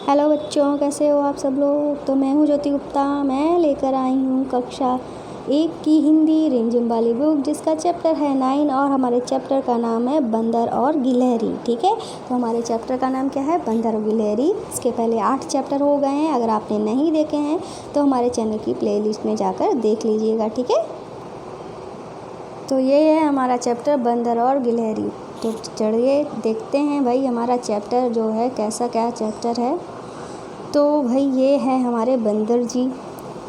Hello बच्चों, कैसे हो आप सब लोग। तो मैं हूँ ज्योति गुप्ता। मैं लेकर आई हूँ कक्षा 1 की हिंदी रिमझिम वाली बुक, जिसका चैप्टर है 9 और हमारे चैप्टर का नाम है बंदर और गिलहरी। ठीक है, तो हमारे चैप्टर का नाम क्या है, बंदर और गिलहरी। इसके पहले 8 चैप्टर हो गए हैं। अगर आपने नहीं देखे हैं तो हमारे चैनल की प्लेलिस्ट में जाकर देख लीजिएगा। ठीक है, तो ये है हमारा चैप्टर बंदर और गिलहरी। तो चलिए देखते हैं भाई हमारा चैप्टर जो है कैसा क्या चैप्टर है। तो भाई ये है हमारे बंदर जी।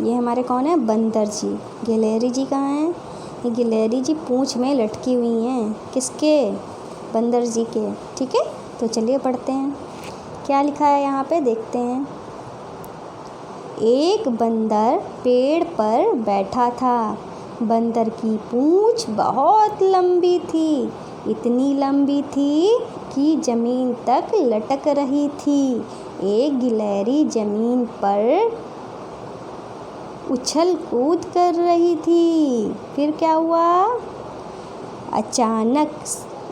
ये हमारे कौन है, बंदर जी। गिलहरी जी कहाँ हैं, ये गिलहरी जी पूंछ में लटकी हुई हैं। किसके, बंदर जी के। ठीक है, तो चलिए पढ़ते हैं क्या लिखा है यहाँ पे, देखते हैं। एक बंदर पेड़ पर बैठा था। बंदर की पूंछ बहुत लंबी थी, इतनी लंबी थी कि ज़मीन तक लटक रही थी। एक गिलहरी ज़मीन पर उछल कूद कर रही थी। फिर क्या हुआ, अचानक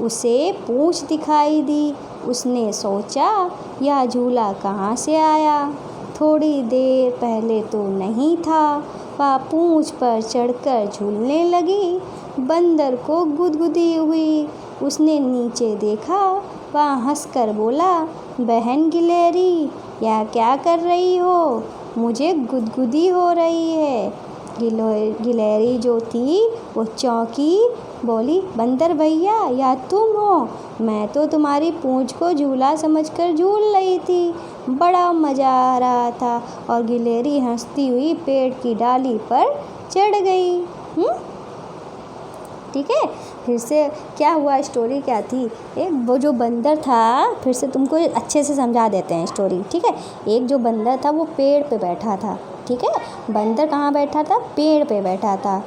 उसे पूंछ दिखाई दी। उसने सोचा, यह झूला कहाँ से आया, थोड़ी देर पहले तो नहीं था। वह पूंछ पर चढ़कर झूलने लगी। बंदर को गुदगुदी हुई। उसने नीचे देखा। वह हंसकर बोला, बहन गिलहरी, यह क्या कर रही हो, मुझे गुदगुदी हो रही है। गिलहरी जो थी वो चौंकी, बोली, बंदर भैया, यह तुम हो। मैं तो तुम्हारी पूंछ को झूला समझकर झूल रही थी। बड़ा मज़ा आ रहा था। और गिलहरी हंसती हुई पेड़ की डाली पर चढ़ गई। ठीक है, फिर से क्या हुआ, स्टोरी क्या थी। एक वो जो बंदर था, फिर से तुमको अच्छे से समझा देते हैं स्टोरी। ठीक है, एक जो बंदर था वो पेड़ पे बैठा था। ठीक है, बंदर कहाँ बैठा था, पेड़ पे बैठा था।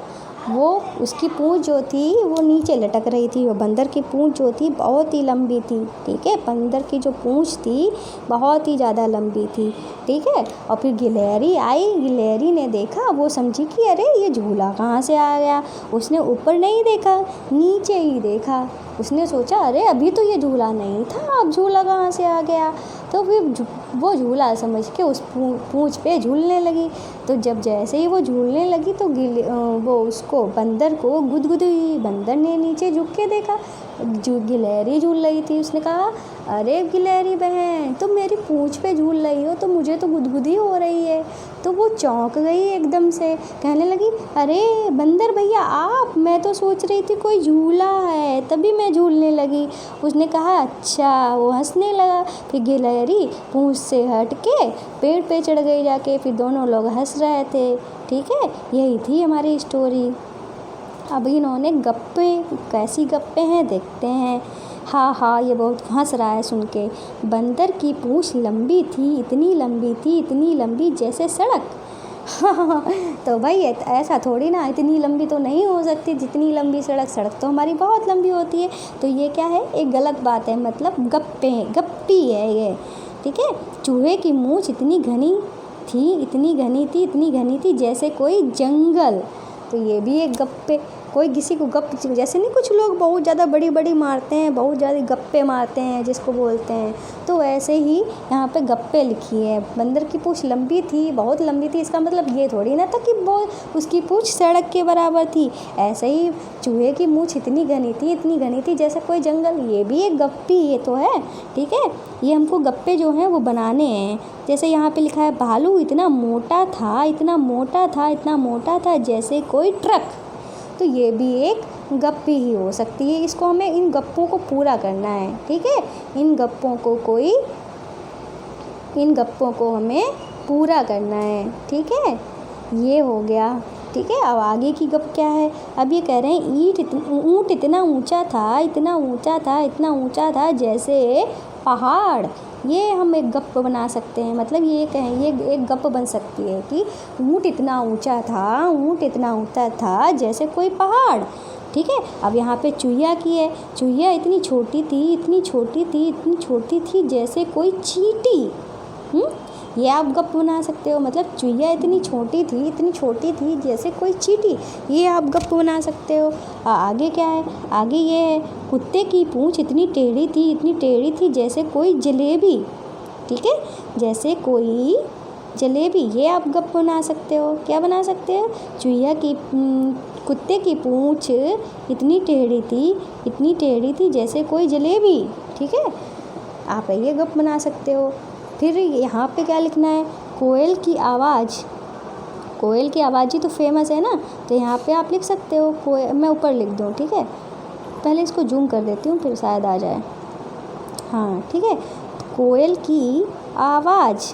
वो उसकी पूंछ जो थी वो नीचे लटक रही थी। वो बंदर की पूंछ जो थी बहुत ही लंबी थी। ठीक है, बंदर की जो पूंछ थी बहुत ही ज़्यादा लंबी थी। ठीक है, और फिर गिलहरी आई। गिलहरी ने देखा, वो समझी कि अरे ये झूला कहाँ से आ गया। उसने ऊपर नहीं देखा, नीचे ही देखा। उसने सोचा, अरे अभी तो ये झूला नहीं था, अब झूला कहाँ से आ गया। तो फिर वो झूला समझ के उस पूंछ पे झूलने लगी। तो जब जैसे ही वो झूलने लगी तो वो उसको बंदर को गुदगुदी हुई। बंदर ने नीचे झुक के देखा, जो गिलहरी झूल रही थी। उसने कहा, अरे गिलहरी बहन, तुम मेरी पूंछ पे झूल रही हो तो मुझे तो गुदगुदी हो रही है। तो वो चौंक गई एकदम से, कहने लगी, अरे बंदर भैया आप, मैं तो सोच रही थी कोई झूला है, तभी मैं झूलने लगी। उसने कहा, अच्छा। वो हंसने लगा। फिर गिलहरी पूंछ से हट के पेड़ पे चढ़ गई जाके। फिर दोनों लोग हंस रहे थे। ठीक है, यही थी हमारी स्टोरी। अब इन्होंने गप्पे, कैसी गप्पे हैं देखते हैं। हाँ हाँ, ये बहुत हंस रहा है सुन के। बंदर की पूंछ लंबी थी, इतनी लंबी थी, इतनी लंबी जैसे सड़क। तो भाई ऐसा थोड़ी ना, इतनी लंबी तो नहीं हो सकती जितनी लंबी सड़क। सड़क तो हमारी बहुत लंबी होती है। तो ये क्या है, एक गलत बात है, मतलब गप्पे हैं, गप्पी है ये। ठीक है, चूहे की मूंछ इतनी घनी थी, इतनी घनी थी, इतनी घनी थी जैसे कोई जंगल। तो ये भी एक गप्पे, कोई किसी को गप, जैसे नहीं कुछ लोग बहुत ज़्यादा बड़ी बड़ी मारते हैं, बहुत ज़्यादा गप्पे मारते हैं जिसको बोलते हैं, तो वैसे ही यहाँ पे गप्पे लिखी है। बंदर की पूंछ लंबी थी, बहुत लंबी थी, इसका मतलब ये थोड़ी ना था कि बहुत उसकी पूंछ सड़क के बराबर थी। ऐसे ही चूहे की मूंछ इतनी घनी थी, इतनी घनी थी जैसे कोई जंगल। ये भी एक गप्पी ये तो है। ठीक है, ये हमको गप्पे जो हैं वो बनाने हैं। जैसे यहाँ पे लिखा है, भालू इतना मोटा था, इतना मोटा था, इतना मोटा था जैसे कोई ट्रक। तो ये भी एक गप्पी ही हो सकती है। इसको हमें, इन गप्पों को पूरा करना है। ठीक है, इन गप्पों को हमें पूरा करना है। ठीक है, ये हो गया। ठीक है, अब आगे की गप क्या है। अब ये कह रहे हैं, ऊँट इतना ऊंचा था, इतना ऊंचा था, इतना ऊंचा था जैसे पहाड़। ये हम एक गप बना सकते हैं, मतलब ये कहें, ये एक गप बन सकती है कि ऊँट इतना ऊंचा था, ऊँट इतना ऊंचा था जैसे कोई पहाड़। ठीक है, अब यहाँ पे चुहिया की है। चुहिया इतनी छोटी थी, इतनी छोटी थी, इतनी छोटी थी जैसे कोई चींटी। ये आप गप बना सकते हो, मतलब चुहिया इतनी छोटी थी, इतनी छोटी थी जैसे कोई चींटी। ये आप गप बना सकते हो। आगे क्या है, आगे ये है, कुत्ते की पूंछ इतनी टेढ़ी थी, इतनी टेढ़ी थी जैसे कोई जलेबी। ठीक है। जैसे कोई जलेबी, ये आप गप बना सकते हो। क्या बना सकते हो? कुत्ते की पूँछ इतनी टेढ़ी थी जैसे कोई जलेबी। ठीक है, आप ये गप बना सकते हो। फिर यहाँ पे क्या लिखना है? कोयल की आवाज़ ही तो फेमस है ना, तो यहाँ पे आप लिख सकते हो मैं ऊपर लिख दूँ, ठीक है। पहले इसको जूम कर देती हूँ, फिर शायद आ जाए। हाँ, ठीक है। कोयल की आवाज़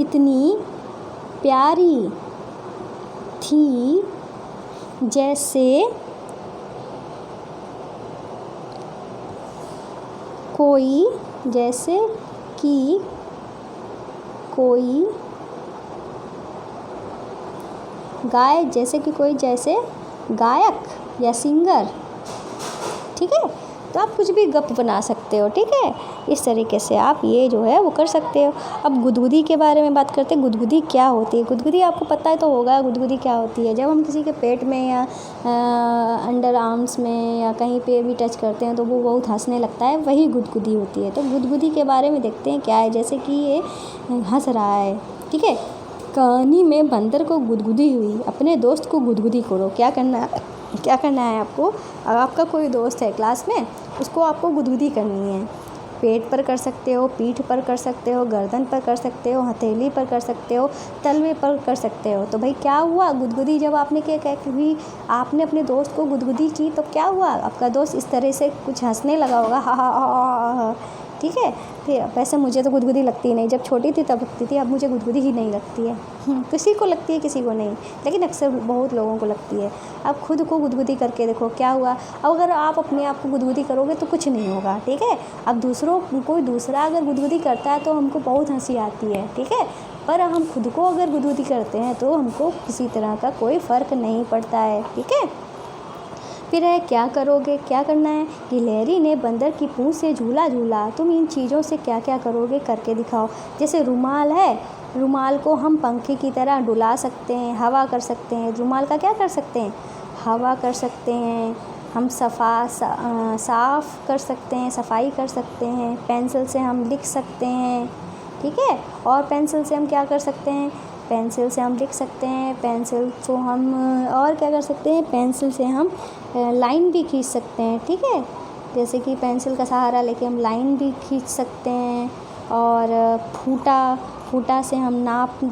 इतनी प्यारी थी जैसे कोई गायक या सिंगर। ठीक है, तो आप कुछ भी गप बना सकते हो। ठीक है, इस तरीके से आप ये जो है वो कर सकते हो। अब गुदगुदी के बारे में बात करते हैं। गुदगुदी क्या होती है? गुदगुदी आपको पता है तो होगा, गुदगुदी क्या होती है। जब हम किसी के पेट में या अंडर आर्म्स में या कहीं पे भी टच करते हैं तो वो बहुत हंसने लगता है, वही गुदगुदी होती है। तो गुदगुदी के बारे में देखते हैं क्या है। जैसे कि ये हंस रहा है, ठीक है। कहानी में बंदर को गुदगुदी हुई, अपने दोस्त को गुदगुदी करो। क्या करना है आपको? अगर आपका कोई दोस्त है क्लास में, उसको आपको गुदगुदी करनी है। पेट पर कर सकते हो, पीठ पर कर सकते हो, गर्दन पर कर सकते हो, हथेली पर कर सकते हो, तलवे पर कर सकते हो। तो भाई क्या हुआ? गुदगुदी जब आपने आपने अपने दोस्त को गुदगुदी की तो क्या हुआ? आपका दोस्त इस तरह से कुछ हंसने लगा होगा, हा हा हा हा। ठीक है, फिर वैसे मुझे तो गुदगुदी लगती नहीं। जब छोटी थी तब लगती थी, अब मुझे गुदगुदी ही नहीं लगती है। किसी को लगती है, किसी को नहीं, लेकिन अक्सर बहुत लोगों को लगती है। आप खुद को गुदगुदी करके देखो क्या हुआ। अब अगर आप अपने आप को गुदगुदी करोगे तो कुछ नहीं होगा, ठीक है। अब कोई दूसरा अगर गुदगुदी करता है तो हमको बहुत हंसी आती है, ठीक है। पर हम खुद को अगर गुदगुदी करते हैं तो हमको किसी तरह का कोई फ़र्क नहीं पड़ता है, ठीक है। फिर है क्या करोगे, क्या करना है। गिलहरी ने बंदर की पूँछ से झूला झूला। तुम इन चीज़ों से क्या क्या करोगे, करके दिखाओ। जैसे रुमाल है, रुमाल को हम पंखे की तरह डुला सकते हैं, हवा कर सकते हैं। रुमाल का क्या कर सकते हैं? हवा कर सकते हैं। हम साफ़ कर सकते हैं, सफाई कर सकते हैं। पेंसिल से हम लिख सकते हैं, ठीक है। और पेंसिल से हम क्या कर सकते हैं? पेंसिल से हम लिख सकते हैं। पेंसिल को हम और क्या कर सकते हैं? पेंसिल से हम लाइन भी खींच सकते हैं, ठीक है। जैसे कि पेंसिल का सहारा लेके हम लाइन भी खींच सकते हैं। और फूटा से हम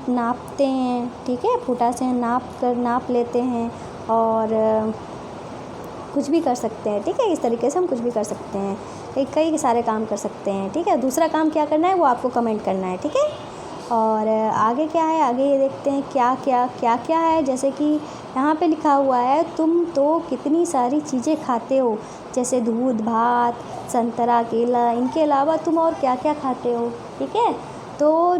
नापते हैं, ठीक है। फूटा से नाप लेते हैं और कुछ भी कर सकते हैं, ठीक है। इस तरीके से हम कुछ भी कर सकते हैं, कई सारे काम कर सकते हैं, ठीक है। दूसरा काम क्या करना है वो आपको कमेंट करना है, ठीक है। और आगे क्या है, आगे ये देखते हैं क्या है। जैसे कि यहाँ पे लिखा हुआ है, तुम तो कितनी सारी चीज़ें खाते हो, जैसे दूध, भात, संतरा, केला। इनके अलावा तुम और क्या क्या खाते हो, ठीक है। तो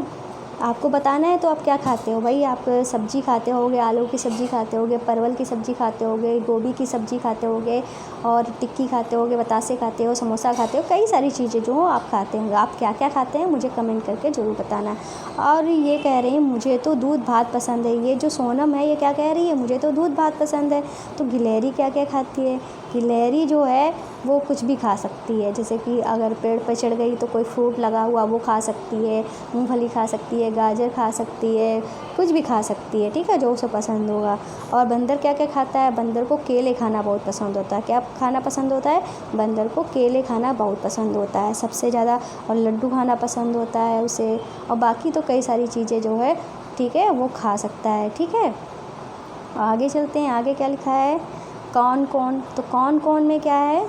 आपको बताना है तो आप क्या खाते हो भाई। आप सब्ज़ी खाते होगे, आलू की सब्ज़ी खाते होगे, परवल की सब्ज़ी खाते होगे, गोभी की सब्ज़ी खाते होगे, और टिक्की खाते होगे, बतासे खाते हो, समोसा खाते हो, कई सारी चीज़ें जो आप खाते होंगे। आप क्या क्या खाते हैं मुझे कमेंट करके ज़रूर बताना। और ये कह रही है मुझे तो दूध भात पसंद है। ये जो सोनम है ये क्या कह रही है? मुझे तो दूध भात पसंद है। तो गिलहरी क्या क्या खाती है? गिलहरी जो है वो कुछ भी खा सकती है। जैसे कि अगर पेड़ पर चढ़ गई तो कोई फ्रूट लगा हुआ वो खा सकती है, मूंगफली खा सकती है, गाजर खा सकती है, कुछ भी खा सकती है, ठीक है, जो उसे पसंद होगा। और बंदर क्या क्या खाता है? बंदर को केले खाना बहुत पसंद होता है। क्या खाना पसंद होता है? बंदर को केले खाना बहुत पसंद होता है सबसे ज़्यादा, और लड्डू खाना पसंद होता है उसे। और बाकी तो कई सारी चीज़ें जो है, ठीक है, वो खा सकता है, ठीक है। आगे चलते हैं, आगे क्या लिखा है? कौन कौन। तो कौन कौन में क्या है,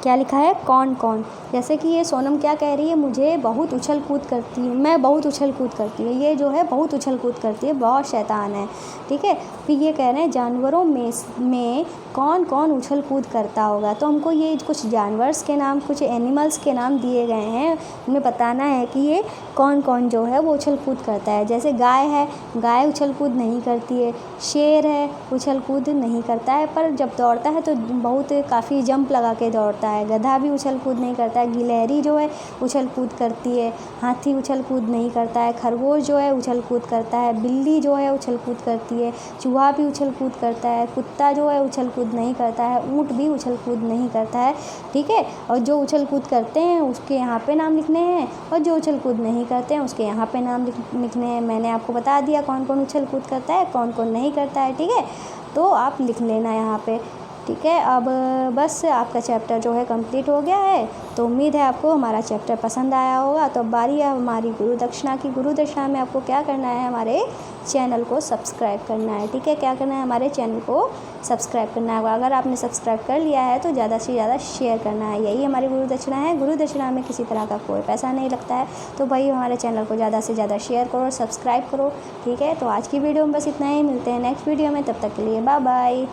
क्या लिखा है? कौन कौन। जैसे कि ये सोनम क्या कह रही है? मुझे बहुत उछल कूद करती हूँ, मैं बहुत उछल कूद करती हूँ। ये जो है बहुत उछल कूद करती है, बहुत शैतान है, ठीक है। फिर ये कह रहे हैं जानवरों में कौन कौन उछल कूद करता होगा। तो हमको ये कुछ जानवर्स के नाम, कुछ एनिमल्स के नाम दिए गए हैं, हमें बताना है कि ये कौन कौन जो है वो उछल कूद करता है। जैसे गाय है, गाय उछल कूद नहीं करती है। शेर है, उछल कूद नहीं करता है, पर जब दौड़ता है तो बहुत काफ़ी जंप लगा के दौड़ता है। गधा भी उछल कूद नहीं करता है, है, गिलहरी जो है उछल कूद करती है, हाथी उछल कूद नहीं करता है, खरगोश जो है उछल कूद करता है, बिल्ली जो है उछल कूद करती है, चूहा भी उछल कूद करता है, कुत्ता जो है उछल कूद नहीं करता है, ऊँट भी उछल कूद नहीं करता है, ठीक है। और जो उछल कूद करते हैं उसके यहाँ पे नाम लिखने हैं, और जो उछल कूद नहीं करते हैं उसके यहाँ पे नाम लिखने हैं। मैंने आपको बता दिया कौन कौन उछल कूद करता है, कौन कौन नहीं करता है, ठीक है। तो आप लिख लेना यहाँ पे, ठीक है। अब बस आपका चैप्टर जो है कंप्लीट हो गया है, तो उम्मीद है आपको हमारा चैप्टर पसंद आया होगा। तो अब बारी है हमारी गुरु दक्षिणा की। गुरु दक्षिणा में आपको क्या करना है, हमारे चैनल को सब्सक्राइब करना है, ठीक है। क्या करना है, हमारे चैनल को सब्सक्राइब करना है। अगर आपने सब्सक्राइब कर लिया है तो ज़्यादा से ज़्यादा शेयर करना है, यही हमारी गुरु दक्षिणा है। गुरु दक्षिणा में किसी तरह का कोई पैसा नहीं लगता है, तो भाई हमारे चैनल को ज़्यादा से ज़्यादा शेयर करो, सब्सक्राइब करो, ठीक है। तो आज की वीडियो में बस इतना ही, मिलते हैं नेक्स्ट वीडियो में, तब तक के लिए बाय बाय।